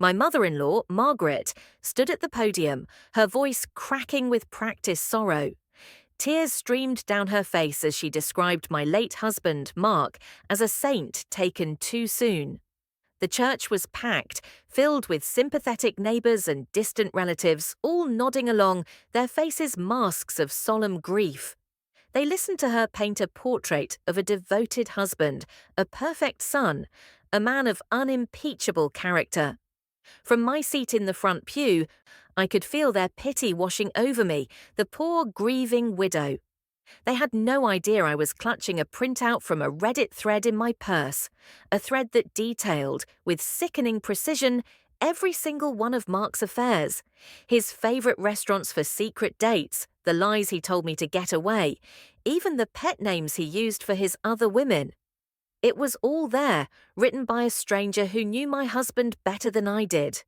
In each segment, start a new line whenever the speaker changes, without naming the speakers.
My mother-in-law, Margaret, stood at the podium, her voice cracking with practiced sorrow. Tears streamed down her face as she described my late husband, Mark, as a saint taken too soon. The church was packed, filled with sympathetic neighbours and distant relatives, all nodding along, their faces masks of solemn grief. They listened to her paint a portrait of a devoted husband, a perfect son, a man of unimpeachable character. From my seat in the front pew, I could feel their pity washing over me, the poor grieving widow. They had no idea I was clutching a printout from a Reddit thread in my purse, a thread that detailed, with sickening precision, every single one of Mark's affairs, his favourite restaurants for secret dates, the lies he told me to get away, even the pet names he used for his other women. It was all there, written by a stranger who knew my husband better than I did.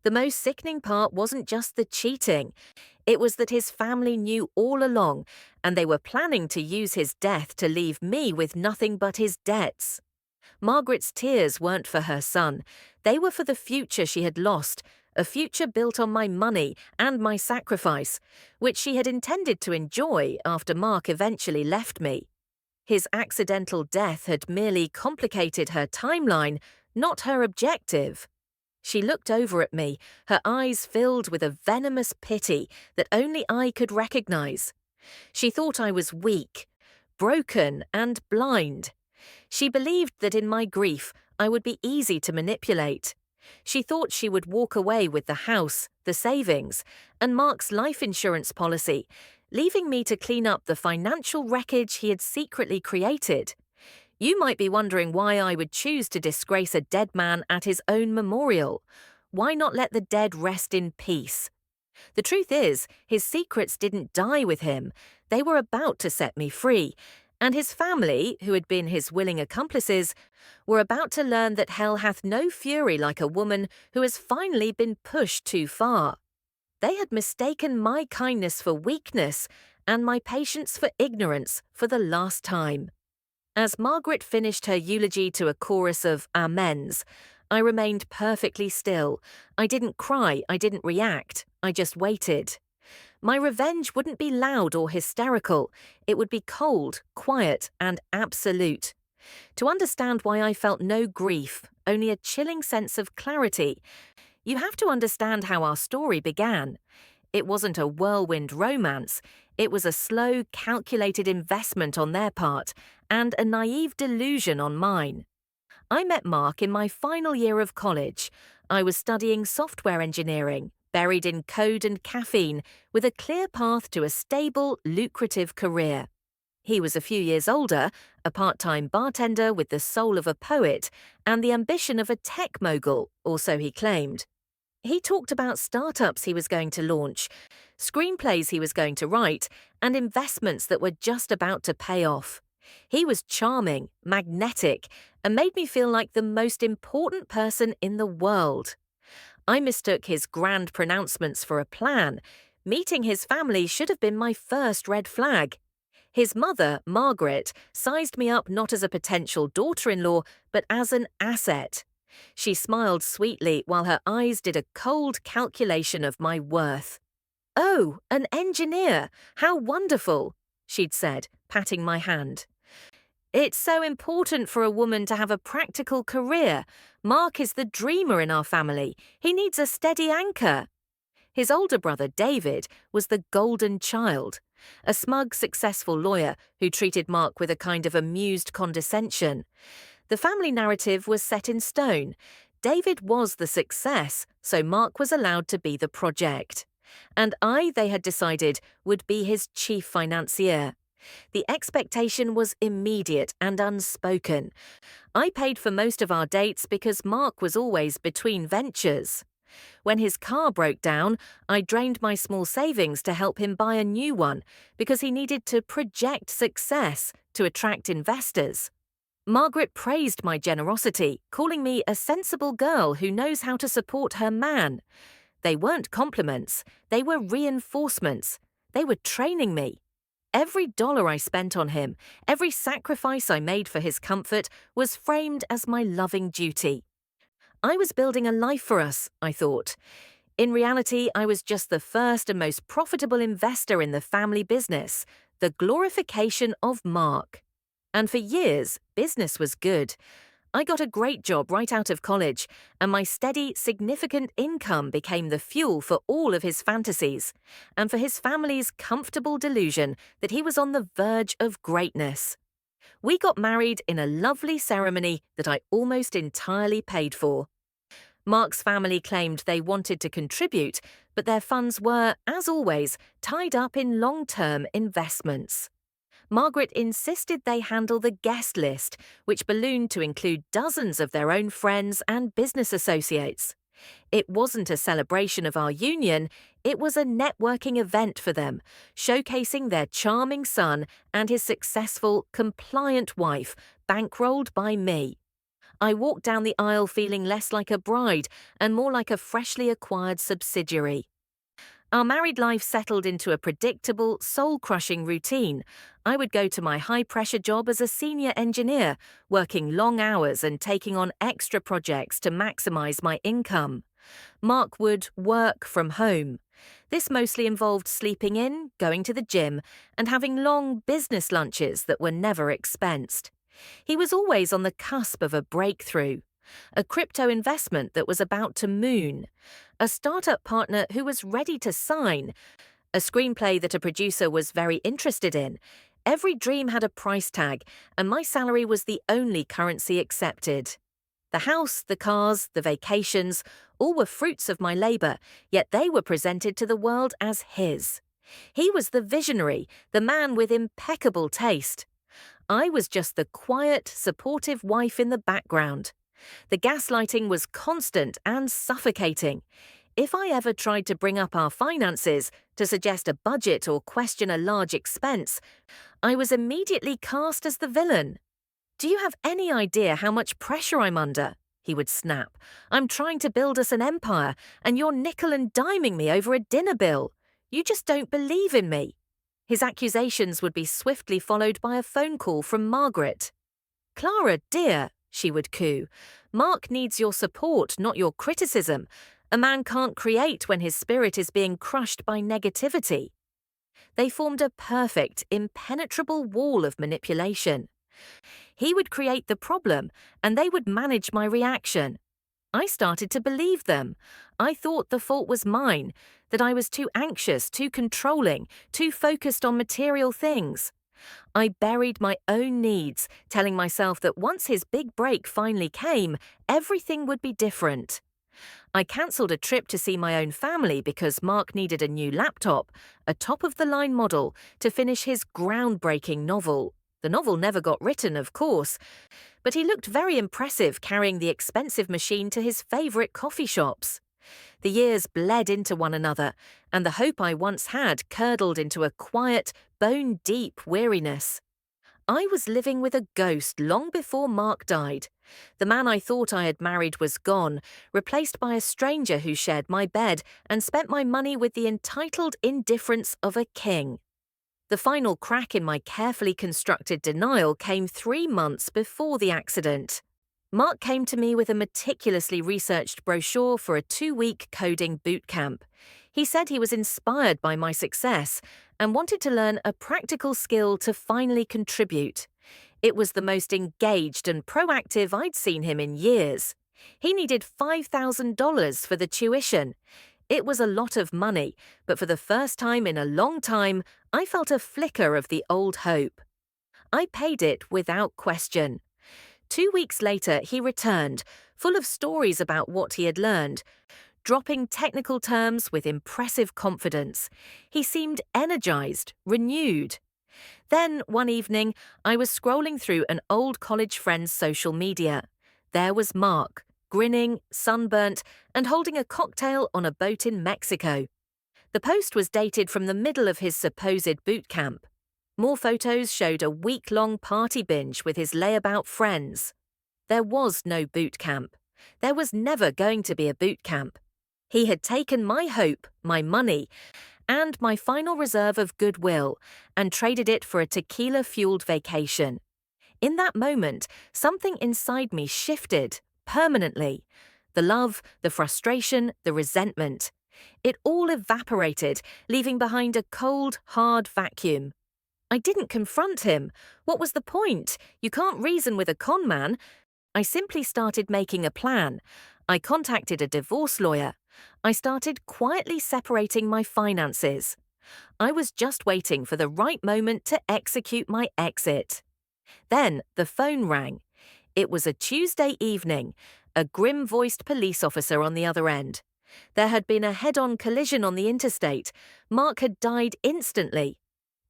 The most sickening part wasn't just the cheating. It was that his family knew all along, and they were planning to use his death to leave me with nothing but his debts. Margaret's tears weren't for her son. They were for the future she had lost, a future built on my money and my sacrifice, which she had intended to enjoy after Mark eventually left me. His accidental death had merely complicated her timeline, not her objective. She looked over at me, her eyes filled with a venomous pity that only I could recognize. She thought I was weak, broken, and blind. She believed that in my grief I would be easy to manipulate. She thought she would walk away with the house, the savings, and Mark's life insurance policy, leaving me to clean up the financial wreckage he had secretly created. You might be wondering why I would choose to disgrace a dead man at his own memorial. Why not let the dead rest in peace? The truth is, his secrets didn't die with him. They were about to set me free, and his family, who had been his willing accomplices, were about to learn that hell hath no fury like a woman who has finally been pushed too far. They had mistaken my kindness for weakness and my patience for ignorance for the last time. As Margaret finished her eulogy to a chorus of amens, I remained perfectly still. I didn't cry, I didn't react, I just waited. My revenge wouldn't be loud or hysterical. It would be cold, quiet, and absolute. To understand why I felt no grief, only a chilling sense of clarity, you have to understand how our story began. It wasn't a whirlwind romance. It was a slow, calculated investment on their part, and a naive delusion on mine. I met Mark in my final year of college. I was studying software engineering, buried in code and caffeine, with a clear path to a stable, lucrative career. He was a few years older, a part-time bartender with the soul of a poet, and the ambition of a tech mogul, or so he claimed. He talked about startups he was going to launch, screenplays he was going to write, and investments that were just about to pay off. He was charming, magnetic, and made me feel like the most important person in the world. I mistook his grand pronouncements for a plan. Meeting his family should have been my first red flag. His mother, Margaret, sized me up not as a potential daughter-in-law, but as an asset. She smiled sweetly while her eyes did a cold calculation of my worth. "Oh, an engineer! How wonderful!" she'd said, patting my hand. "It's so important for a woman to have a practical career. Mark is the dreamer in our family. He needs a steady anchor." His older brother, David, was the golden child, a smug, successful lawyer who treated Mark with a kind of amused condescension. The family narrative was set in stone. David was the success, so Mark was allowed to be the project. And I, they had decided, would be his chief financier. The expectation was immediate and unspoken. I paid for most of our dates because Mark was always between ventures. When his car broke down, I drained my small savings to help him buy a new one because he needed to project success to attract investors. Margaret praised my generosity, calling me a sensible girl who knows how to support her man. They weren't compliments, they were reinforcements. They were training me. Every dollar I spent on him, every sacrifice I made for his comfort was framed as my loving duty. I was building a life for us, I thought. In reality, I was just the first and most profitable investor in the family business, the glorification of Mark. And for years, business was good. I got a great job right out of college, and my steady, significant income became the fuel for all of his fantasies, and for his family's comfortable delusion that he was on the verge of greatness. We got married in a lovely ceremony that I almost entirely paid for. Mark's family claimed they wanted to contribute, but their funds were, as always, tied up in long-term investments. Margaret insisted they handle the guest list, which ballooned to include dozens of their own friends and business associates. It wasn't a celebration of our union, it was a networking event for them, showcasing their charming son and his successful, compliant wife, bankrolled by me. I walked down the aisle feeling less like a bride and more like a freshly acquired subsidiary. Our married life settled into a predictable, soul-crushing routine. I would go to my high-pressure job as a senior engineer, working long hours and taking on extra projects to maximize my income. Mark would work from home. This mostly involved sleeping in, going to the gym, and having long business lunches that were never expensed. He was always on the cusp of a breakthrough. A crypto investment that was about to moon, a startup partner who was ready to sign, a screenplay that a producer was very interested in. Every dream had a price tag, and my salary was the only currency accepted. The house, the cars, the vacations, all were fruits of my labor, yet they were presented to the world as his. He was the visionary, the man with impeccable taste. I was just the quiet, supportive wife in the background. The gaslighting was constant and suffocating. If I ever tried to bring up our finances, to suggest a budget or question a large expense, I was immediately cast as the villain. "Do you have any idea how much pressure I'm under?" he would snap. "I'm trying to build us an empire, and you're nickel and diming me over a dinner bill. You just don't believe in me." His accusations would be swiftly followed by a phone call from Margaret. "Clara, dear," she would coo, "Mark needs your support, not your criticism. A man can't create when his spirit is being crushed by negativity." They formed a perfect, impenetrable wall of manipulation. He would create the problem, and they would manage my reaction. I started to believe them. I thought the fault was mine, that I was too anxious, too controlling, too focused on material things. I buried my own needs, telling myself that once his big break finally came, everything would be different. I cancelled a trip to see my own family because Mark needed a new laptop, a top-of-the-line model, to finish his groundbreaking novel. The novel never got written, of course, but he looked very impressive carrying the expensive machine to his favourite coffee shops. The years bled into one another, and the hope I once had curdled into a quiet, bone-deep weariness. I was living with a ghost long before Mark died. The man I thought I had married was gone, replaced by a stranger who shared my bed and spent my money with the entitled indifference of a king. The final crack in my carefully constructed denial came 3 months before the accident. Mark came to me with a meticulously researched brochure for a 2-week coding boot camp. He said he was inspired by my success and wanted to learn a practical skill to finally contribute. It was the most engaged and proactive I'd seen him in years. He needed $5,000 for the tuition. It was a lot of money, but for the first time in a long time, I felt a flicker of the old hope. I paid it without question. 2 weeks later, he returned, full of stories about what he had learned, dropping technical terms with impressive confidence. He seemed energized, renewed. Then, one evening, I was scrolling through an old college friend's social media. There was Mark, grinning, sunburnt, and holding a cocktail on a boat in Mexico. The post was dated from the middle of his supposed boot camp. More photos showed a week-long party binge with his layabout friends. There was no boot camp. There was never going to be a boot camp. He had taken my hope, my money, and my final reserve of goodwill, and traded it for a tequila-fueled vacation. In that moment, something inside me shifted, permanently. The love, the frustration, the resentment. It all evaporated, leaving behind a cold, hard vacuum. I didn't confront him. What was the point? You can't reason with a con man. I simply started making a plan. I contacted a divorce lawyer. I started quietly separating my finances. I was just waiting for the right moment to execute my exit. Then the phone rang. It was a Tuesday evening, a grim-voiced police officer on the other end. There had been a head-on collision on the interstate. Mark had died instantly.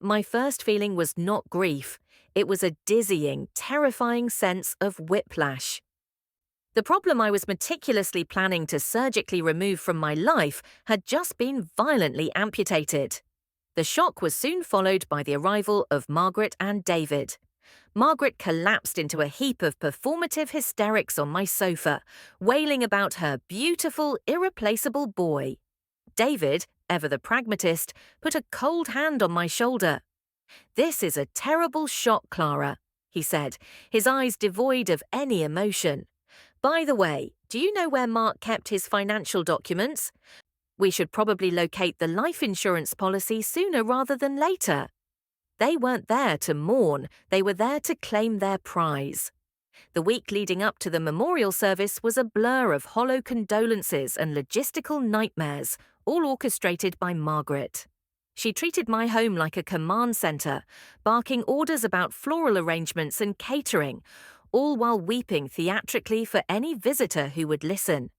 My first feeling was not grief. It was a dizzying, terrifying sense of whiplash. The problem I was meticulously planning to surgically remove from my life had just been violently amputated. The shock was soon followed by the arrival of Margaret and David. Margaret collapsed into a heap of performative hysterics on my sofa, wailing about her beautiful, irreplaceable boy. David, ever the pragmatist, put a cold hand on my shoulder. "This is a terrible shock, Clara," he said, his eyes devoid of any emotion. "By the way, do you know where Mark kept his financial documents? We should probably locate the life insurance policy sooner rather than later." They weren't there to mourn, they were there to claim their prize. The week leading up to the memorial service was a blur of hollow condolences and logistical nightmares, all orchestrated by Margaret. She treated my home like a command centre, barking orders about floral arrangements and catering, all while weeping theatrically for any visitor who would listen.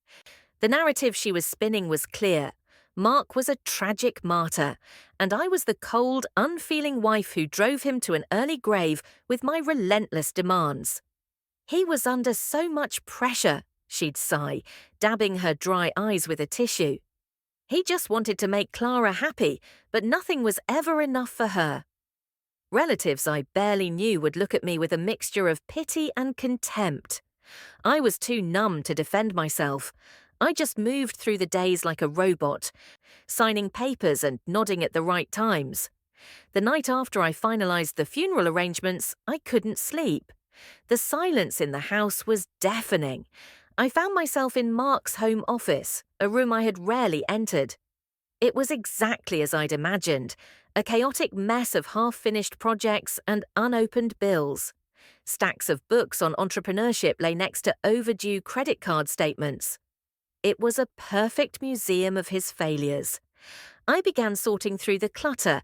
The narrative she was spinning was clear. Mark was a tragic martyr, and I was the cold, unfeeling wife who drove him to an early grave with my relentless demands. "He was under so much pressure," she'd sigh, dabbing her dry eyes with a tissue. "He just wanted to make Clara happy, but nothing was ever enough for her." Relatives I barely knew would look at me with a mixture of pity and contempt. I was too numb to defend myself. I just moved through the days like a robot, signing papers and nodding at the right times. The night after I finalized the funeral arrangements, I couldn't sleep. The silence in the house was deafening. I found myself in Mark's home office, a room I had rarely entered. It was exactly as I'd imagined, a chaotic mess of half-finished projects and unopened bills. Stacks of books on entrepreneurship lay next to overdue credit card statements. It was a perfect museum of his failures. I began sorting through the clutter,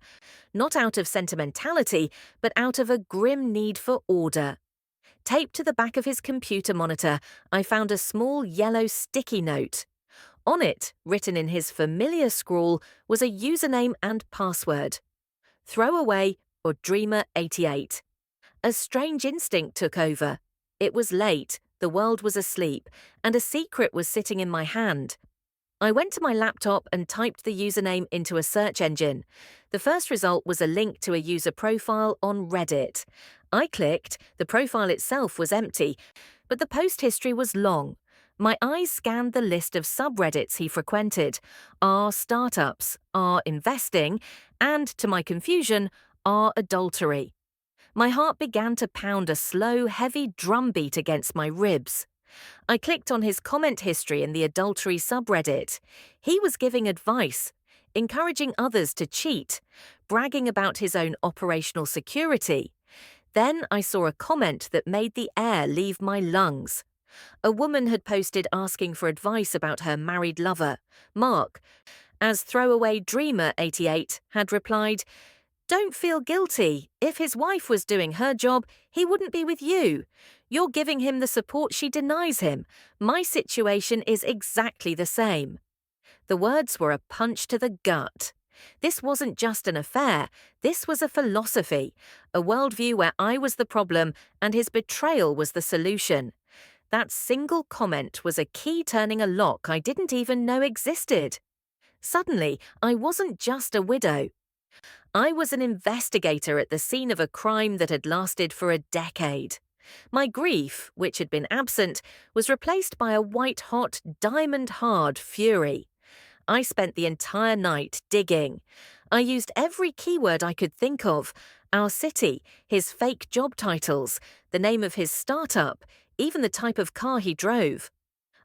not out of sentimentality, but out of a grim need for order. Taped to the back of his computer monitor, I found a small yellow sticky note. On it, written in his familiar scrawl, was a username and password. Throwaway or Dreamer88. A strange instinct took over. It was late, the world was asleep, and a secret was sitting in my hand. I went to my laptop and typed the username into a search engine. The first result was a link to a user profile on Reddit. I clicked, the profile itself was empty, but the post history was long. My eyes scanned the list of subreddits he frequented, R startups, R investing, and, to my confusion, R adultery. My heart began to pound a slow, heavy drumbeat against my ribs. I clicked on his comment history in the adultery subreddit. He was giving advice, encouraging others to cheat, bragging about his own operational security. Then I saw a comment that made the air leave my lungs. A woman had posted asking for advice about her married lover, Mark, as throwaway Dreamer88 had replied, "Don't feel guilty. If his wife was doing her job, he wouldn't be with you. You're giving him the support she denies him. My situation is exactly the same." The words were a punch to the gut. This wasn't just an affair. This was a philosophy, a worldview where I was the problem and his betrayal was the solution. That single comment was a key turning a lock I didn't even know existed. Suddenly, I wasn't just a widow. I was an investigator at the scene of a crime that had lasted for a decade. My grief, which had been absent, was replaced by a white-hot, diamond-hard fury. I spent the entire night digging. I used every keyword I could think of: our city, his fake job titles, the name of his startup, even the type of car he drove.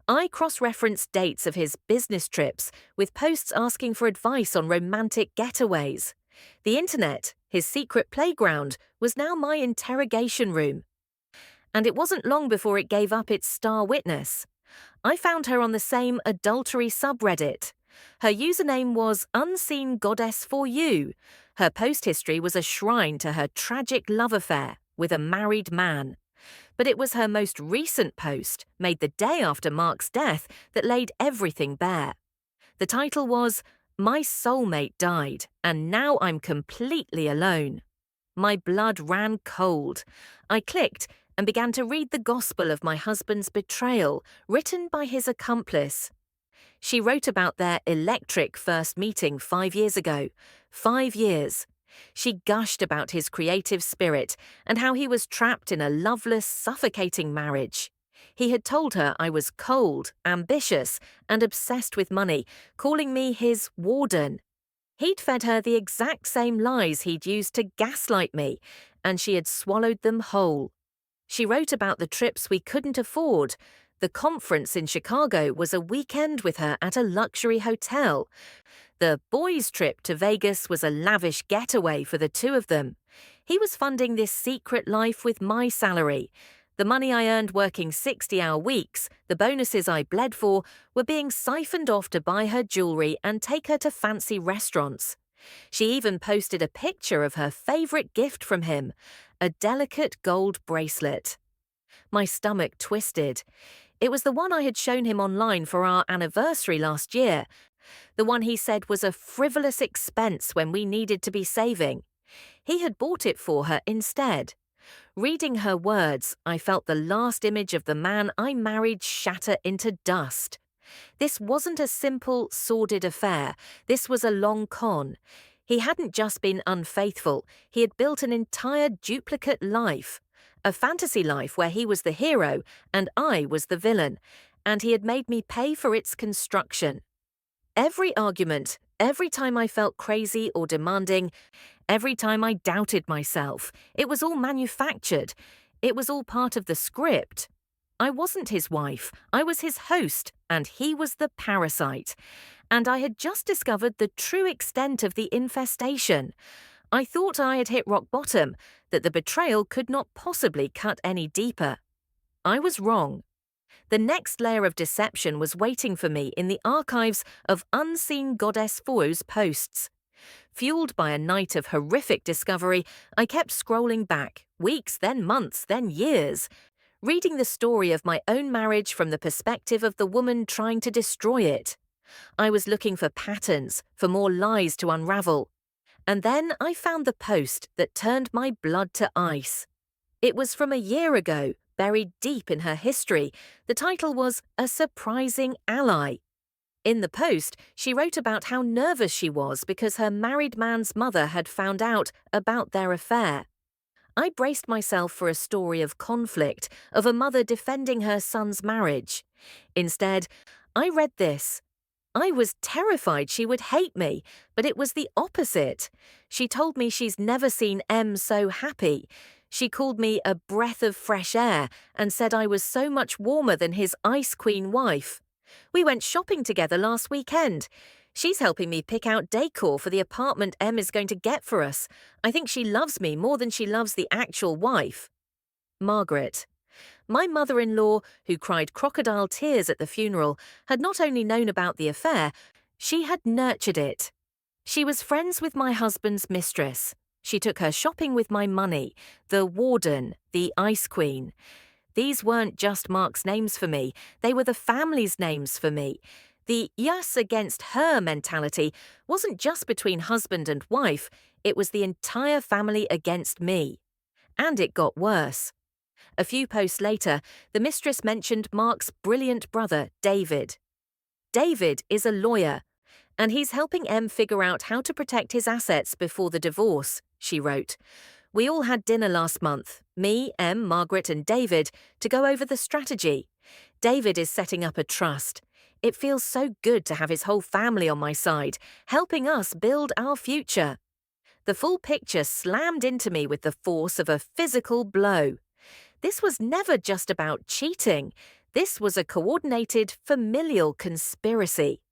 I cross-referenced dates of his business trips with posts asking for advice on romantic getaways. The internet, his secret playground, was now my interrogation room. And it wasn't long before it gave up its star witness. I found her on the same adultery subreddit. Her username was Unseen Goddess for You. Her post history was a shrine to her tragic love affair with a married man. But it was her most recent post, made the day after Mark's death, that laid everything bare. The title was, "My soulmate died, and now I'm completely alone." My blood ran cold. I clicked and began to read the gospel of my husband's betrayal, written by his accomplice. She wrote about their electric first meeting 5 years ago. 5 years. She gushed about his creative spirit and how he was trapped in a loveless, suffocating marriage. He had told her I was cold, ambitious, and obsessed with money, calling me his warden. He'd fed her the exact same lies he'd used to gaslight me, and she had swallowed them whole. She wrote about the trips we couldn't afford. The conference in Chicago was a weekend with her at a luxury hotel. The boys' trip to Vegas was a lavish getaway for the two of them. He was funding this secret life with my salary. The money I earned working 60-hour weeks, the bonuses I bled for, were being siphoned off to buy her jewelry and take her to fancy restaurants. She even posted a picture of her favorite gift from him, a delicate gold bracelet. My stomach twisted. It was the one I had shown him online for our anniversary last year, the one he said was a frivolous expense when we needed to be saving. He had bought it for her instead. Reading her words, I felt the last image of the man I married shatter into dust. This wasn't a simple, sordid affair. This was a long con. He hadn't just been unfaithful, he had built an entire duplicate life. A fantasy life where he was the hero and I was the villain, and he had made me pay for its construction. Every argument, every time I felt crazy or demanding, every time I doubted myself, it was all manufactured. It was all part of the script. I wasn't his wife, I was his host, and he was the parasite. And I had just discovered the true extent of the infestation. I thought I had hit rock bottom, that the betrayal could not possibly cut any deeper. I was wrong. The next layer of deception was waiting for me in the archives of Unseen Goddess Foy's posts. Fueled by a night of horrific discovery, I kept scrolling back, weeks, then months, then years, reading the story of my own marriage from the perspective of the woman trying to destroy it. I was looking for patterns, for more lies to unravel. And then I found the post that turned my blood to ice. It was from a year ago, buried deep in her history. The title was A Surprising Ally. In the post, she wrote about how nervous she was because her married man's mother had found out about their affair. I braced myself for a story of conflict, of a mother defending her son's marriage. Instead, I read this. I was terrified she would hate me, but it was the opposite. She told me she's never seen M so happy. She called me a breath of fresh air and said I was so much warmer than his ice queen wife. We went shopping together last weekend. She's helping me pick out decor for the apartment M is going to get for us. I think she loves me more than she loves the actual wife. Margaret. My mother-in-law, who cried crocodile tears at the funeral, had not only known about the affair, she had nurtured it. She was friends with my husband's mistress. She took her shopping with my money, the warden, the ice queen. These weren't just Mark's names for me, they were the family's names for me. The us against her mentality wasn't just between husband and wife, it was the entire family against me. And it got worse. A few posts later, the mistress mentioned Mark's brilliant brother, David. David is a lawyer, and he's helping M figure out how to protect his assets before the divorce, she wrote. We all had dinner last month, me, M, Margaret and David, to go over the strategy. David is setting up a trust. It feels so good to have his whole family on my side, helping us build our future. The full picture slammed into me with the force of a physical blow. This was never just about cheating. This was a coordinated, familial conspiracy.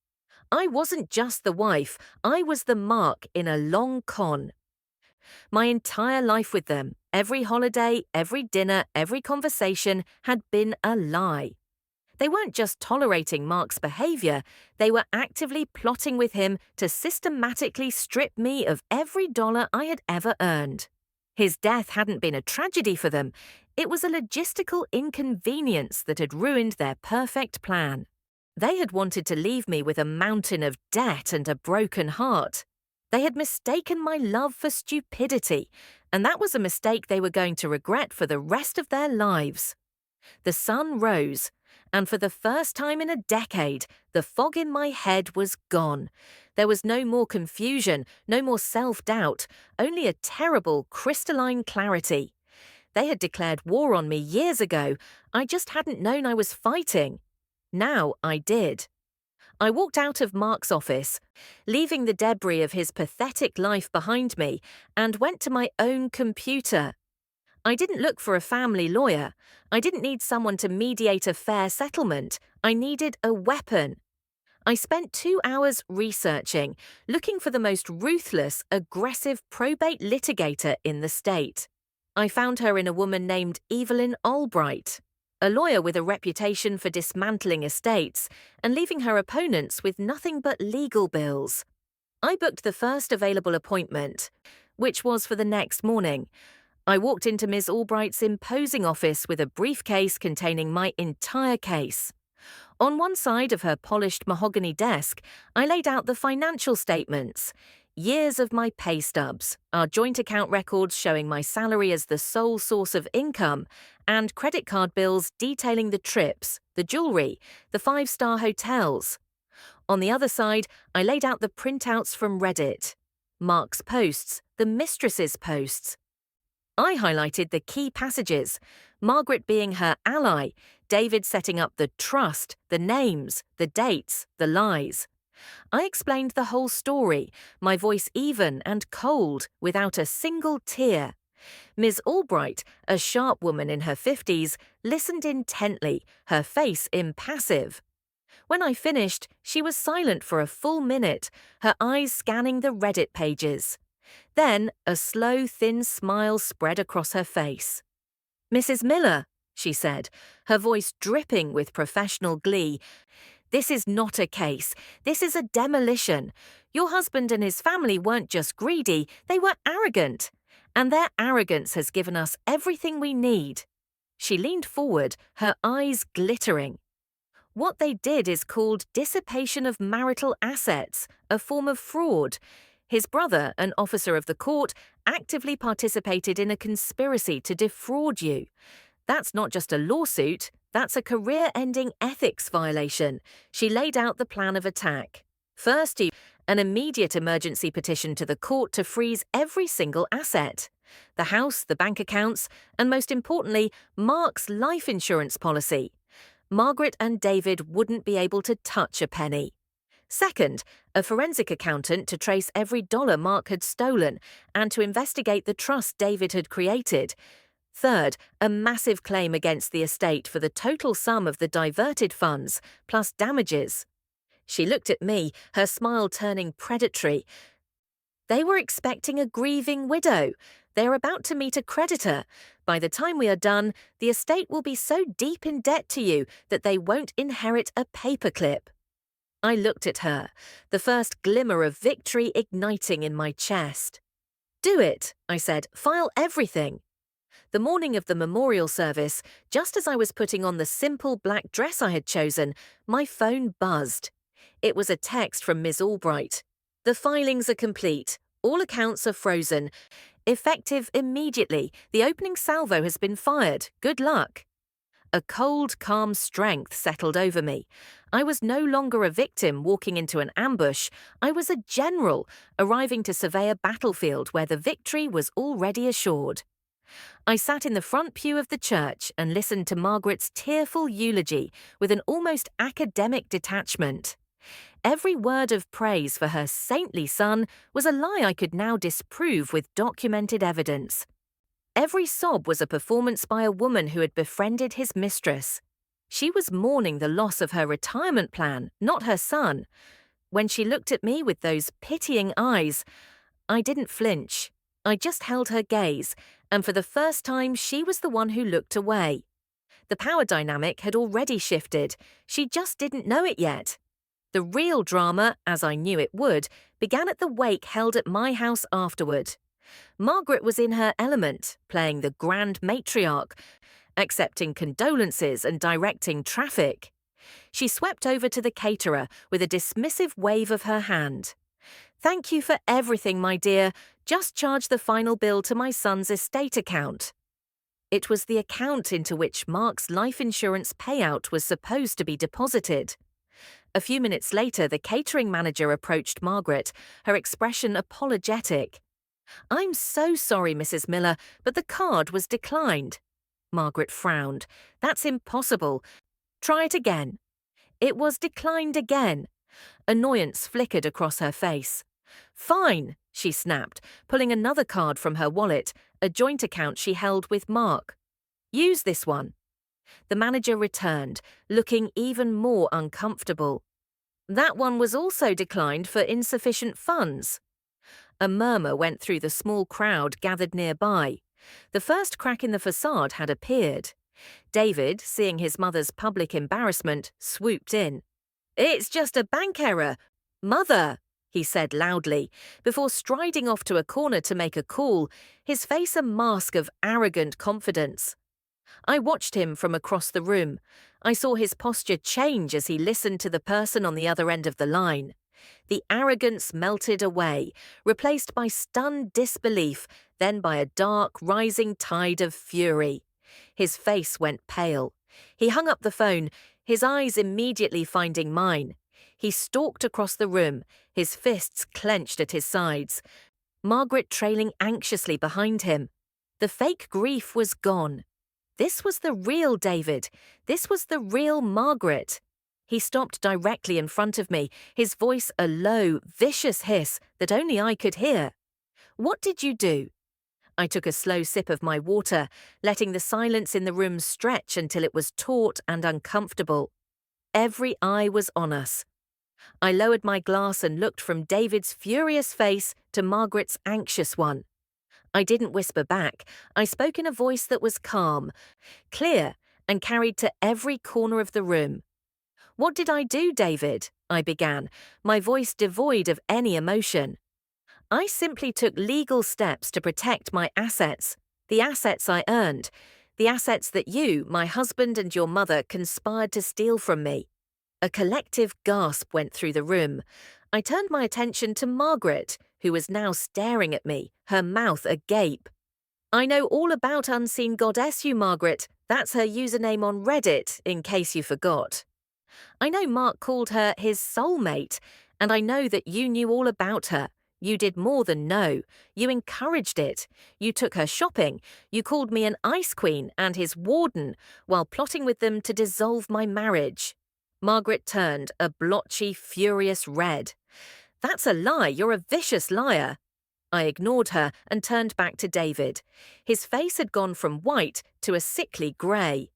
I wasn't just the wife, I was the mark in a long con. My entire life with them, every holiday, every dinner, every conversation had been a lie. They weren't just tolerating Mark's behavior, they were actively plotting with him to systematically strip me of every dollar I had ever earned. His death hadn't been a tragedy for them, it was a logistical inconvenience that had ruined their perfect plan. They had wanted to leave me with a mountain of debt and a broken heart. They had mistaken my love for stupidity, and that was a mistake they were going to regret for the rest of their lives. The sun rose, and for the first time in a decade, the fog in my head was gone. There was no more confusion, no more self-doubt, only a terrible crystalline clarity. They had declared war on me years ago. I just hadn't known I was fighting. Now I did. I walked out of Mark's office, leaving the debris of his pathetic life behind me, and went to my own computer. I didn't look for a family lawyer. I didn't need someone to mediate a fair settlement. I needed a weapon. I spent 2 hours researching, looking for the most ruthless, aggressive probate litigator in the state. I found her in a woman named Evelyn Albright, a lawyer with a reputation for dismantling estates and leaving her opponents with nothing but legal bills. I booked the first available appointment, which was for the next morning. I walked into Ms. Albright's imposing office with a briefcase containing my entire case. On one side of her polished mahogany desk, I laid out the financial statements, years of my pay stubs, our joint account records showing my salary as the sole source of income, and credit card bills detailing the trips, the jewelry, the 5-star hotels. On the other side, I laid out the printouts from Reddit, Mark's posts, the mistress's posts. I highlighted the key passages, Margaret being her ally, David setting up the trust, the names, the dates, the lies. I explained the whole story, my voice even and cold, without a single tear. Ms. Albright, a sharp woman in her 50s, listened intently, her face impassive. When I finished, she was silent for a full minute, her eyes scanning the Reddit pages. Then a slow, thin smile spread across her face. "Mrs. Miller," she said, her voice dripping with professional glee, "this is not a case. This is a demolition. Your husband and his family weren't just greedy, they were arrogant. And their arrogance has given us everything we need." She leaned forward, her eyes glittering. "What they did is called dissipation of marital assets, a form of fraud. His brother, an officer of the court, actively participated in a conspiracy to defraud you. That's not just a lawsuit, that's a career-ending ethics violation." She laid out the plan of attack. First, an immediate emergency petition to the court to freeze every single asset. The house, the bank accounts, and most importantly, Mark's life insurance policy. Margaret and David wouldn't be able to touch a penny. Second, a forensic accountant to trace every dollar Mark had stolen and to investigate the trust David had created. Third, a massive claim against the estate for the total sum of the diverted funds, plus damages. She looked at me, her smile turning predatory. "They were expecting a grieving widow. They are about to meet a creditor. By the time we are done, the estate will be so deep in debt to you that they won't inherit a paperclip." I looked at her, the first glimmer of victory igniting in my chest. "Do it," I said. "File everything." The morning of the memorial service, just as I was putting on the simple black dress I had chosen, my phone buzzed. It was a text from Ms. Albright. "The filings are complete. All accounts are frozen. Effective immediately. The opening salvo has been fired. Good luck." A cold, calm strength settled over me. I was no longer a victim walking into an ambush. I was a general, arriving to survey a battlefield where the victory was already assured. I sat in the front pew of the church and listened to Margaret's tearful eulogy with an almost academic detachment. Every word of praise for her saintly son was a lie I could now disprove with documented evidence. Every sob was a performance by a woman who had befriended his mistress. She was mourning the loss of her retirement plan, not her son. When she looked at me with those pitying eyes, I didn't flinch. I just held her gaze, and for the first time she was the one who looked away. The power dynamic had already shifted. She just didn't know it yet. The real drama, as I knew it would, began at the wake held at my house afterward. Margaret was in her element, playing the grand matriarch, accepting condolences and directing traffic. She swept over to the caterer with a dismissive wave of her hand. "Thank you for everything, my dear. Just charge the final bill to my son's estate account." It was the account into which Mark's life insurance payout was supposed to be deposited. A few minutes later, the catering manager approached Margaret, her expression apologetic. "I'm so sorry, Mrs. Miller, but the card was declined." Margaret frowned. "That's impossible. Try it again." It was declined again. Annoyance flickered across her face. "Fine," she snapped, pulling another card from her wallet, a joint account she held with Mark. "Use this one." The manager returned, looking even more uncomfortable. "That one was also declined for insufficient funds." A murmur went through the small crowd gathered nearby. The first crack in the facade had appeared. David, seeing his mother's public embarrassment, swooped in. "It's just a bank error. Mother," he said loudly, before striding off to a corner to make a call, his face a mask of arrogant confidence. I watched him from across the room. I saw his posture change as he listened to the person on the other end of the line. The arrogance melted away, replaced by stunned disbelief, then by a dark, rising tide of fury. His face went pale. He hung up the phone, his eyes immediately finding mine. He stalked across the room, his fists clenched at his sides, Margaret trailing anxiously behind him. The fake grief was gone. This was the real David. This was the real Margaret. He stopped directly in front of me, his voice a low, vicious hiss that only I could hear. "What did you do?" I took a slow sip of my water, letting the silence in the room stretch until it was taut and uncomfortable. Every eye was on us. I lowered my glass and looked from David's furious face to Margaret's anxious one. I didn't whisper back. I spoke in a voice that was calm, clear, and carried to every corner of the room. "What did I do, David?" I began, my voice devoid of any emotion. "I simply took legal steps to protect my assets, the assets I earned, the assets that you, my husband and your mother, conspired to steal from me." A collective gasp went through the room. I turned my attention to Margaret, who was now staring at me, her mouth agape. "I know all about Unseen Goddess, you Margaret. That's her username on Reddit, in case you forgot. I know Mark called her his soulmate, and I know that you knew all about her. You did more than know. You encouraged it. You took her shopping. You called me an ice queen and his warden while plotting with them to dissolve my marriage." Margaret turned a blotchy, furious red. "That's a lie. You're a vicious liar." I ignored her and turned back to David. His face had gone from white to a sickly grey.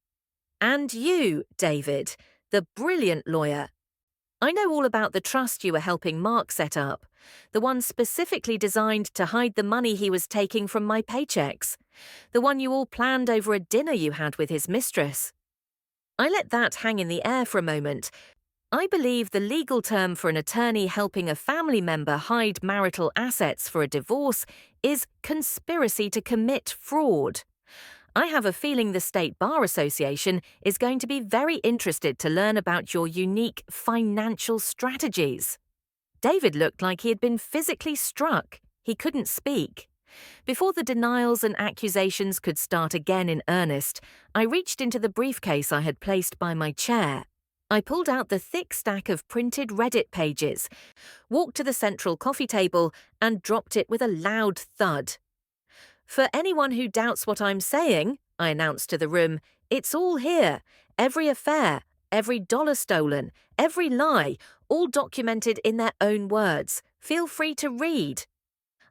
"And you, David, the brilliant lawyer. I know all about the trust you were helping Mark set up, the one specifically designed to hide the money he was taking from my paychecks, the one you all planned over a dinner you had with his mistress." I let that hang in the air for a moment. I believe the legal term for an attorney helping a family member hide marital assets for a divorce is conspiracy to commit fraud. I have a feeling the State Bar Association is going to be very interested to learn about your unique financial strategies. David looked like he had been physically struck. He couldn't speak. Before the denials and accusations could start again in earnest, I reached into the briefcase I had placed by my chair. I pulled out the thick stack of printed Reddit pages, walked to the central coffee table, and dropped it with a loud thud. "For anyone who doubts what I'm saying," I announced to the room, "it's all here. Every affair, every dollar stolen, every lie, all documented in their own words. Feel free to read."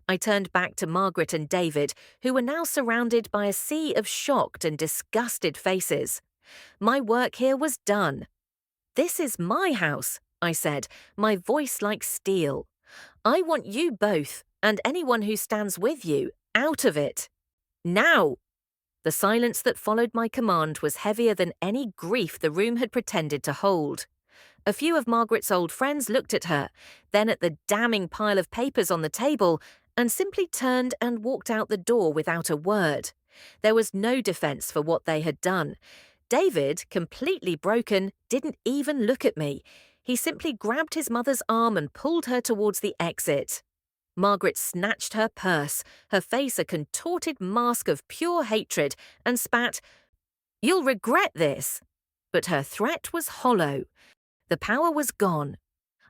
I turned back to Margaret and David, who were now surrounded by a sea of shocked and disgusted faces. My work here was done. "This is my house," I said, my voice like steel. "I want you both, and anyone who stands with you, out of it. Now!" The silence that followed my command was heavier than any grief the room had pretended to hold. A few of Margaret's old friends looked at her, then at the damning pile of papers on the table, and simply turned and walked out the door without a word. There was no defense for what they had done. David, completely broken, didn't even look at me. He simply grabbed his mother's arm and pulled her towards the exit. Margaret snatched her purse, her face a contorted mask of pure hatred, and spat, "You'll regret this." But her threat was hollow. The power was gone.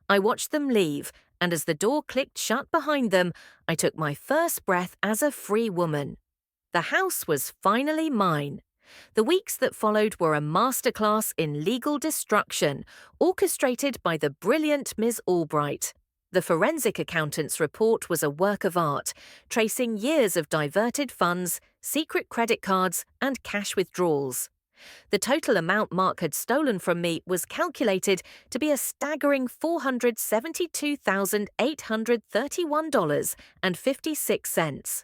I watched them leave, and as the door clicked shut behind them, I took my first breath as a free woman. The house was finally mine. The weeks that followed were a masterclass in legal destruction, orchestrated by the brilliant Ms. Albright. The forensic accountant's report was a work of art, tracing years of diverted funds, secret credit cards, and cash withdrawals. The total amount Mark had stolen from me was calculated to be a staggering $472,831.56.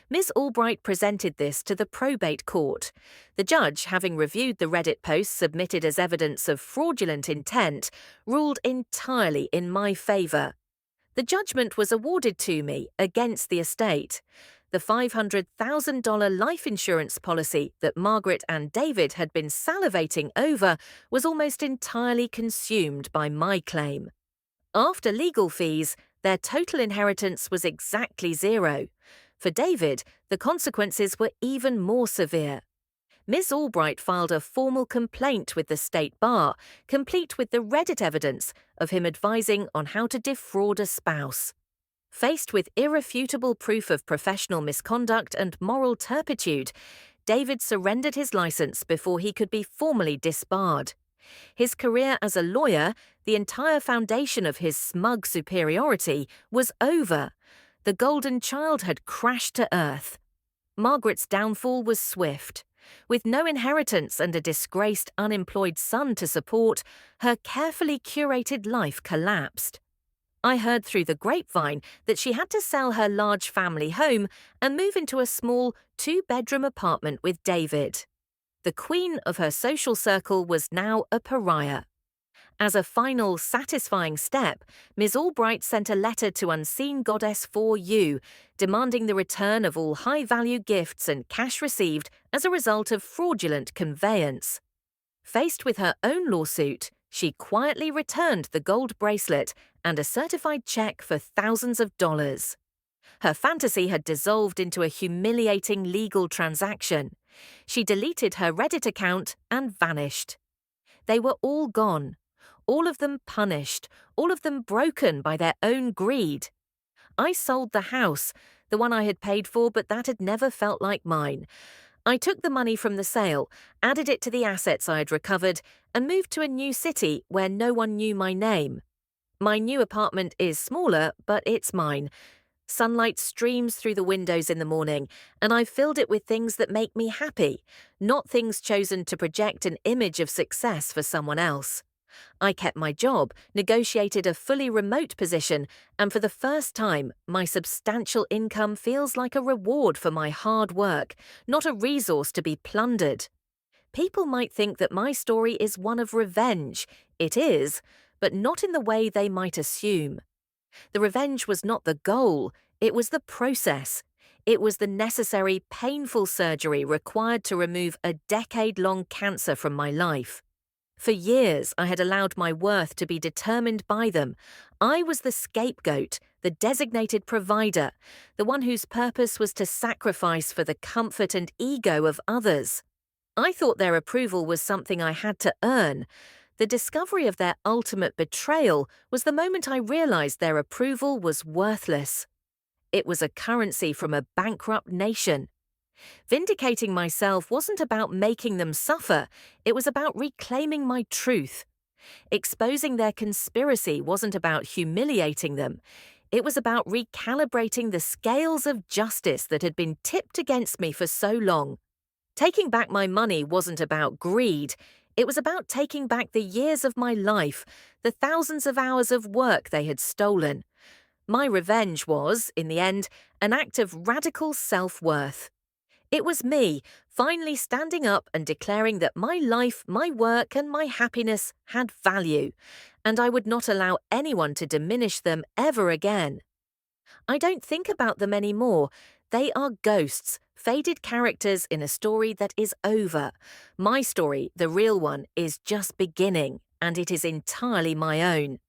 Ms. Albright presented this to the probate court. The judge, having reviewed the Reddit posts submitted as evidence of fraudulent intent, ruled entirely in my favour. The judgment was awarded to me against the estate. The $500,000 life insurance policy that Margaret and David had been salivating over was almost entirely consumed by my claim. After legal fees, their total inheritance was exactly zero. For David, the consequences were even more severe. Ms. Albright filed a formal complaint with the State Bar, complete with the Reddit evidence of him advising on how to defraud a spouse. Faced with irrefutable proof of professional misconduct and moral turpitude, David surrendered his license before he could be formally disbarred. His career as a lawyer, the entire foundation of his smug superiority, was over. The golden child had crashed to earth. Margaret's downfall was swift. With no inheritance and a disgraced, unemployed son to support, her carefully curated life collapsed. I heard through the grapevine that she had to sell her large family home and move into a small, two-bedroom apartment with David. The queen of her social circle was now a pariah. As a final, satisfying step, Ms. Albright sent a letter to Unseen Goddess 4U, demanding the return of all high-value gifts and cash received as a result of fraudulent conveyance. Faced with her own lawsuit, she quietly returned the gold bracelet and a certified check for thousands of dollars. Her fantasy had dissolved into a humiliating legal transaction. She deleted her Reddit account and vanished. They were all gone. All of them punished, all of them broken by their own greed. I sold the house, the one I had paid for, but that had never felt like mine. I took the money from the sale, added it to the assets I had recovered, and moved to a new city where no one knew my name. My new apartment is smaller, but it's mine. Sunlight streams through the windows in the morning, and I've filled it with things that make me happy, not things chosen to project an image of success for someone else. I kept my job, negotiated a fully remote position, and for the first time, my substantial income feels like a reward for my hard work, not a resource to be plundered. People might think that my story is one of revenge. It is, but not in the way they might assume. The revenge was not the goal, it was the process. It was the necessary, painful surgery required to remove a decade-long cancer from my life. For years, I had allowed my worth to be determined by them. I was the scapegoat, the designated provider, the one whose purpose was to sacrifice for the comfort and ego of others. I thought their approval was something I had to earn. The discovery of their ultimate betrayal was the moment I realized their approval was worthless. It was a currency from a bankrupt nation. Vindicating myself wasn't about making them suffer, it was about reclaiming my truth. Exposing their conspiracy wasn't about humiliating them, it was about recalibrating the scales of justice that had been tipped against me for so long. Taking back my money wasn't about greed. It was about taking back the years of my life, the thousands of hours of work they had stolen. My revenge was, in the end, an act of radical self-worth. It was me finally standing up and declaring that my life, my work, and my happiness had value, and I would not allow anyone to diminish them ever again. I don't think about them anymore. They are ghosts, faded characters in a story that is over. My story, the real one, is just beginning, and it is entirely my own.